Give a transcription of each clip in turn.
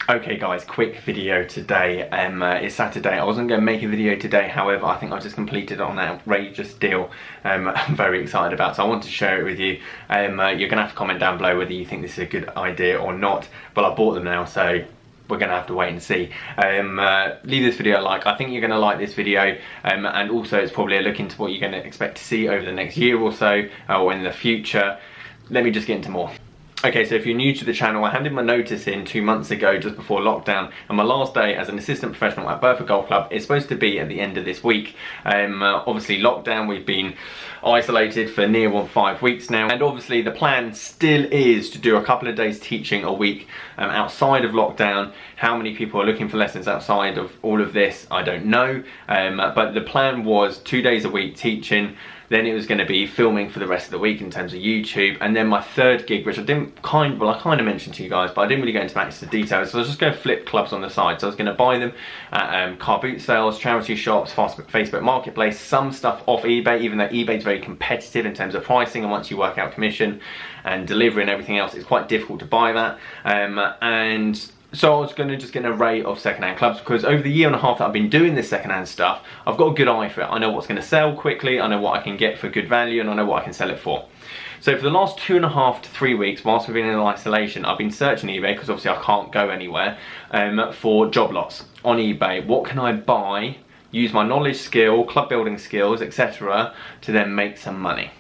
Okay guys, quick video today. It's Saturday. I wasn't going to make a video today, however I think I just completed on an outrageous deal I'm very excited about, so I want to share it with you. You're going to have to comment down below whether you think this is a good idea or not, but I bought them now, so we're going to have to wait and see. Leave this video a like. I think you're going to like this video, and also it's probably a look into what you're going to expect to see over the next year or so, or in the future. Let me just get into more. Okay, so if you're new to the channel, I handed my notice in 2 months ago, just before lockdown, and my last day as an assistant professional at Burford Golf Club is supposed to be at the end of this week. Obviously lockdown, we've been isolated for near on 5 weeks now, and obviously the plan still is to do a couple of days teaching a week outside of lockdown. How many people are looking for lessons outside of all of this, I don't know, but the plan was 2 days a week teaching. Then it was going to be filming for the rest of the week in terms of YouTube, and then my third gig, which I kind of mentioned to you guys, but I didn't really go into max details. So I was just going to flip clubs on the side. So I was going to buy them at car boot sales, charity shops, Facebook Marketplace, some stuff off eBay, even though eBay is very competitive in terms of pricing, and once you work out commission and delivery and everything else, it's quite difficult to buy that. So I was going to just get an array of secondhand clubs, because over the year and a half that I've been doing this secondhand stuff, I've got a good eye for it. I know what's going to sell quickly, I know what I can get for good value, and I know what I can sell it for. So for the last 2.5 to 3 weeks, whilst we've been in isolation, I've been searching eBay, because obviously I can't go anywhere, for job lots on eBay. What can I buy, use my knowledge, skill, club building skills, etc. to then make some money?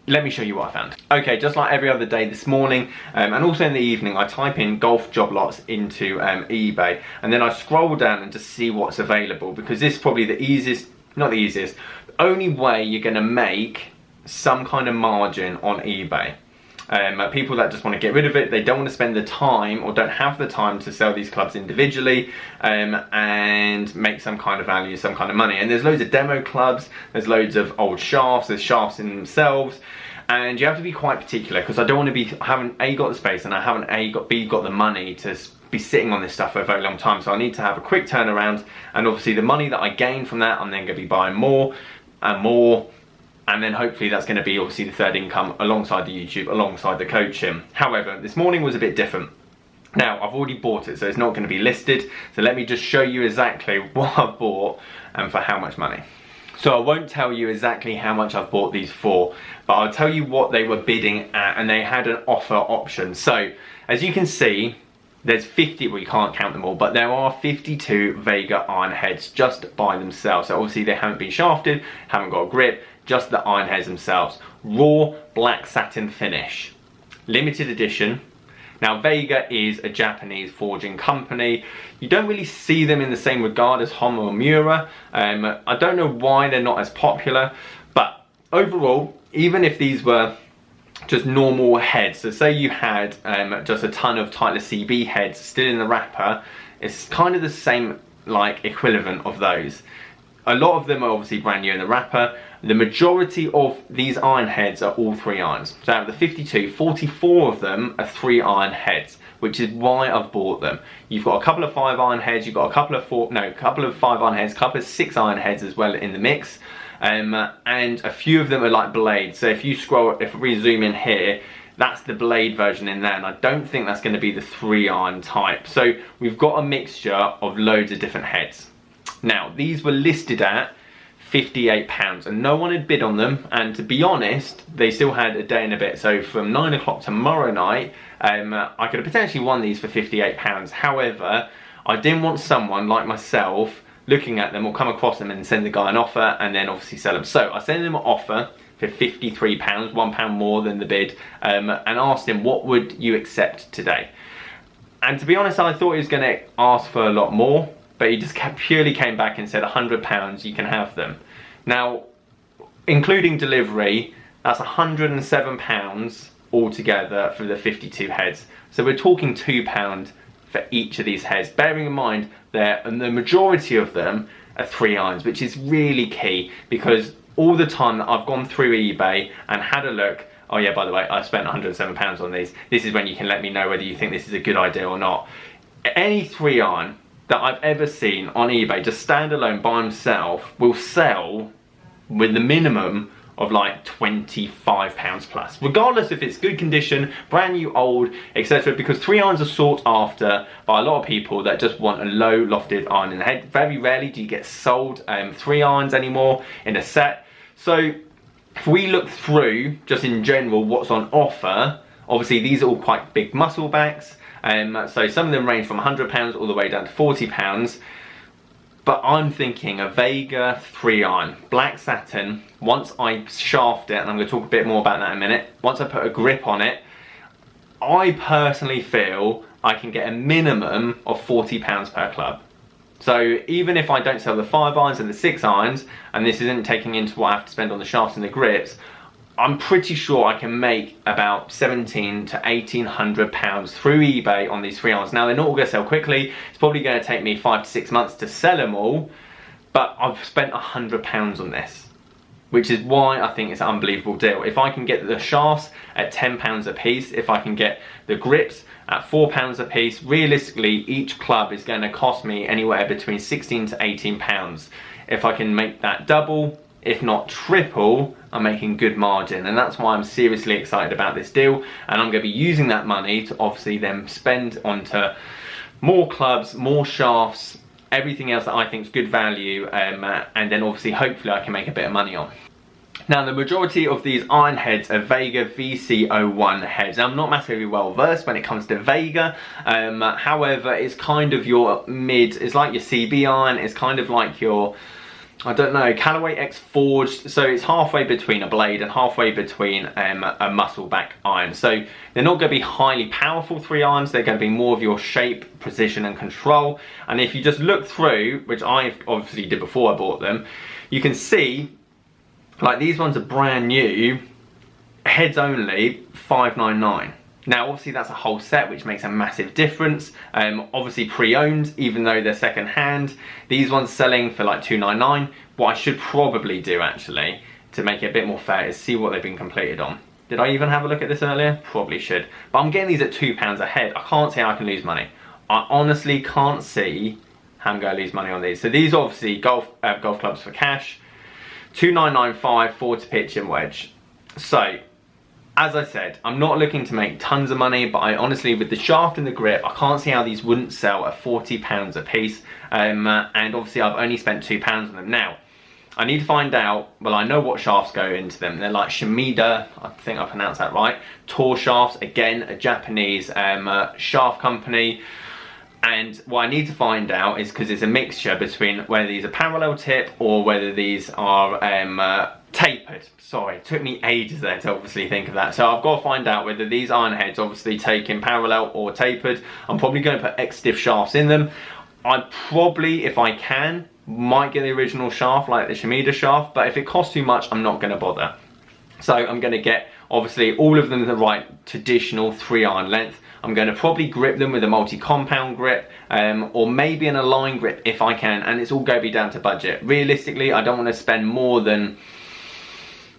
Let me show you what I found. Okay, just like every other day this morning, and also in the evening, I type in golf job lots into eBay, and then I scroll down and just see what's available, because this is probably the easiest, not the easiest, the only way you're gonna make some kind of margin on eBay. People that just want to get rid of it, they don't want to spend the time, or don't have the time to sell these clubs individually and make some kind of value, some kind of money. And there's loads of demo clubs, there's loads of old shafts, there's shafts in themselves, and you have to be quite particular, because I don't want to be, I haven't A, got the space, and I haven't B, got the money to be sitting on this stuff for a very long time. So I need to have a quick turnaround, and obviously the money that I gain from that, I'm then going to be buying more and more. And then hopefully that's going to be obviously the third income alongside the YouTube, alongside the coaching. However, this morning was a bit different. Now, I've already bought it, so it's not going to be listed. So let me just show you exactly what I've bought and for how much money. So I won't tell you exactly how much I've bought these for, but I'll tell you what they were bidding at, and they had an offer option. So as you can see, there's 50, well you can't count them all, but there are 52 Vega iron heads just by themselves. So obviously they haven't been shafted, haven't got a grip, just the iron heads themselves. Raw black satin finish, limited edition. Now Vega is a Japanese forging company. You don't really see them in the same regard as Homo or Miura. I don't know why they're not as popular, but overall, even if these were just normal heads, so say you had just a ton of Titleist CB heads still in the wrapper, it's kind of the same like equivalent of those. A lot of them are obviously brand new in the wrapper. The majority of these iron heads are all 3 irons. So out of the 52, 44 of them are 3 iron heads, which is why I've bought them. You've got a couple of 5 iron heads, you've got a couple of 5 iron heads, a couple of 6 iron heads as well in the mix. And a few of them are like blades. So if you scroll, if we zoom in here, that's the blade version in there, and I don't think that's going to be the 3 iron type. So we've got a mixture of loads of different heads. Now these were listed at £58, and no one had bid on them, and to be honest, they still had a day and a bit. So from 9 o'clock tomorrow night, I could have potentially won these for £58. However, I didn't want someone like myself looking at them or come across them and send the guy an offer and then obviously sell them. So I sent him an offer for £53, £1 more than the bid, and asked him, what would you accept today? And to be honest, I thought he was going to ask for a lot more, but he just purely came back and said £100, you can have them. Now, including delivery, that's £107 altogether for the 52 heads. So we're talking £2 for each of these heads, bearing in mind that the majority of them are 3 irons, which is really key, because all the time that I've gone through eBay and had a look, oh yeah, by the way, I spent £107 on these. This is when you can let me know whether you think this is a good idea or not. Any 3 iron that I've ever seen on eBay, just standalone by himself, will sell with the minimum of like £25 plus, regardless if it's good condition, brand new, old, etc. Because 3 irons are sought after by a lot of people that just want a low lofted iron in the head. Very rarely do you get sold 3 irons anymore in a set. So if we look through just in general what's on offer, obviously these are all quite big muscle backs. So some of them range from £100 all the way down to £40. But I'm thinking a Vega 3 iron, black satin. Once I shaft it, and I'm going to talk a bit more about that in a minute, once I put a grip on it, I personally feel I can get a minimum of £40 per club. So even if I don't sell the 5 irons and the 6 irons, and this isn't taking into what I have to spend on the shafts and the grips, I'm pretty sure I can make about £1,700 to £1,800 through eBay on these 3 irons. Now, they're not all going to sell quickly. It's probably going to take me 5 to 6 months to sell them all, but I've spent £100 on this, which is why I think it's an unbelievable deal. If I can get the shafts at £10 a piece, if I can get the grips at £4 a piece, realistically, each club is going to cost me anywhere between £16 to £18. If I can make that double, if not triple, I'm making good margin, and that's why I'm seriously excited about this deal. And I'm going to be using that money to obviously then spend onto more clubs, more shafts, everything else that I think is good value, and then obviously hopefully I can make a bit of money on. Now, the majority of these iron heads are Vega VC01 heads. Now, I'm not massively well versed when it comes to Vega. However, it's kind of your mid, it's like your CB iron, it's kind of like your, I don't know, Callaway X Forged. So it's halfway between a blade and halfway between a muscle back iron. So they're not going to be highly powerful 3 irons. They're going to be more of your shape, precision and control. And if you just look through, which I obviously did before I bought them, you can see like these ones are brand new, heads only, $599. Now, obviously that's a whole set, which makes a massive difference. Obviously pre-owned, even though they're second hand. These ones selling for like $299. What I should probably do actually, to make it a bit more fair, is see what they've been completed on. Did I even have a look at this earlier? Probably should. But I'm getting these at £2 a head. I can't see how I can lose money. I honestly can't see how I'm going to lose money on these. So these are obviously golf clubs for cash. $2,995 forward to pitch and wedge. So, as I said, I'm not looking to make tons of money, but I honestly, with the shaft and the grip, I can't see how these wouldn't sell at £40 a piece. And obviously I've only spent £2 on them. Now, I need to find out, well, I know what shafts go into them. They're like Shimida, I think I pronounced that right. Tor shafts, again, a Japanese shaft company. And what I need to find out is, because it's a mixture between whether these are parallel tip or whether these are tapered. Sorry, it took me ages there to obviously think of that. So I've got to find out whether these iron heads obviously take in parallel or tapered. I'm probably going to put X-stiff shafts in them. I probably, if I can, might get the original shaft like the Shimida shaft, but if it costs too much, I'm not going to bother. So I'm going to get, obviously, all of them the right traditional 3 iron length. I'm going to probably grip them with a multi-compound grip, or maybe an align grip if I can, and it's all going to be down to budget. Realistically, I don't want to spend more than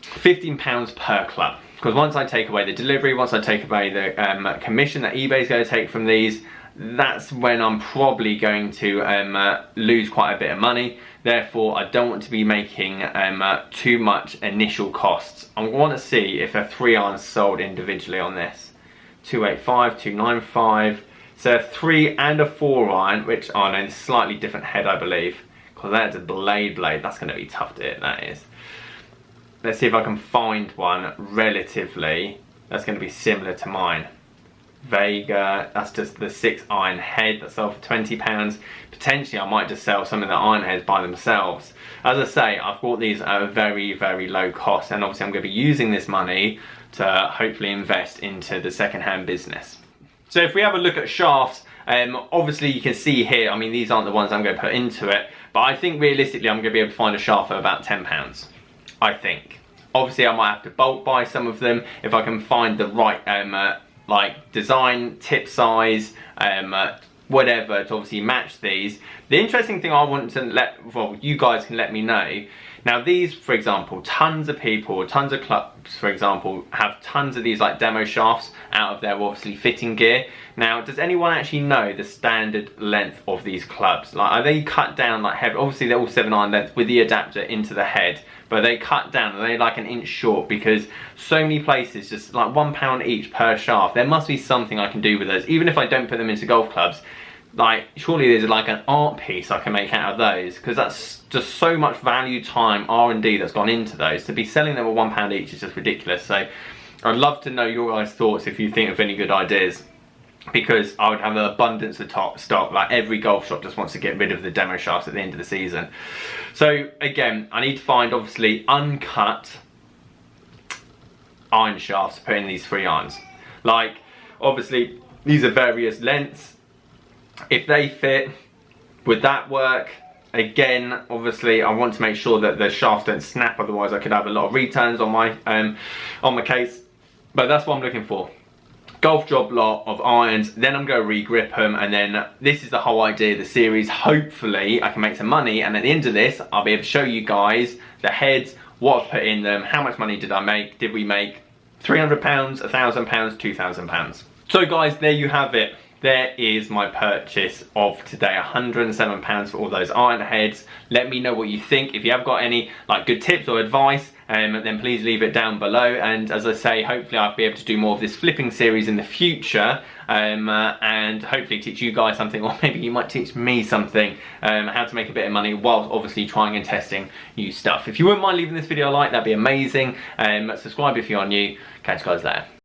£15 per club, because once I take away the delivery, once I take away the commission that eBay is going to take from these, that's when I'm probably going to lose quite a bit of money. Therefore, I don't want to be making too much initial costs. I want to see if a 3 iron sold individually on this. 285, 295. So a 3 and a 4 iron, which are on a slightly different head, I believe, because that's a blade. That's going to be tough to hit, that is. Let's see if I can find one relatively that's going to be similar to mine. Vega, that's just the 6 iron head that sold for £20. Potentially I might just sell some of the iron heads by themselves. As I say, I've bought these at a very, very low cost, and obviously I'm going to be using this money to hopefully invest into the second-hand business. So if we have a look at shafts, obviously you can see here, I mean, these aren't the ones I'm going to put into it, but I think realistically I'm going to be able to find a shaft for about £10, I think. Obviously I might have to bulk buy some of them if I can find the right like design, tip size, whatever, to obviously match these. The interesting thing I want to you guys can let me know Now these, for example, tons of people, tons of clubs, for example, have tons of these like demo shafts out of their obviously fitting gear. Now, does anyone actually know the standard length of these clubs? Like, are they cut down like heavy? Obviously they're all 7-iron length with the adapter into the head, but they cut down, are they like an inch short? Because so many places, just like £1 each per shaft. There must be something I can do with those, even if I don't put them into golf clubs. Like, surely there's like an art piece I can make out of those, because that's just so much value, time, R&D that's gone into those. To be selling them at £1 each is just ridiculous. So I'd love to know your guys' thoughts if you think of any good ideas, because I would have an abundance of top stock. Like, every golf shop just wants to get rid of the demo shafts at the end of the season. So again, I need to find obviously uncut iron shafts to put in these 3 irons. Like, obviously these are various lengths. If they fit, would that work? Again, obviously I want to make sure that the shafts don't snap, otherwise I could have a lot of returns on my case. But that's what I'm looking for. Golf job lot of irons, then I'm going to re-grip them, and then this is the whole idea of the series. Hopefully I can make some money, and at the end of this I'll be able to show you guys the heads, what I've put in them, how much money did I make, did we make £300, £1,000, £2,000. So guys, there you have it. There is my purchase of today, £107 for all those iron heads. Let me know what you think. If you have got any like good tips or advice, then please leave it down below. And as I say, hopefully I'll be able to do more of this flipping series in the future, and hopefully teach you guys something, or maybe you might teach me something, how to make a bit of money whilst obviously trying and testing new stuff. If you wouldn't mind leaving this video a like, that'd be amazing. Subscribe if you're new. Catch you guys later.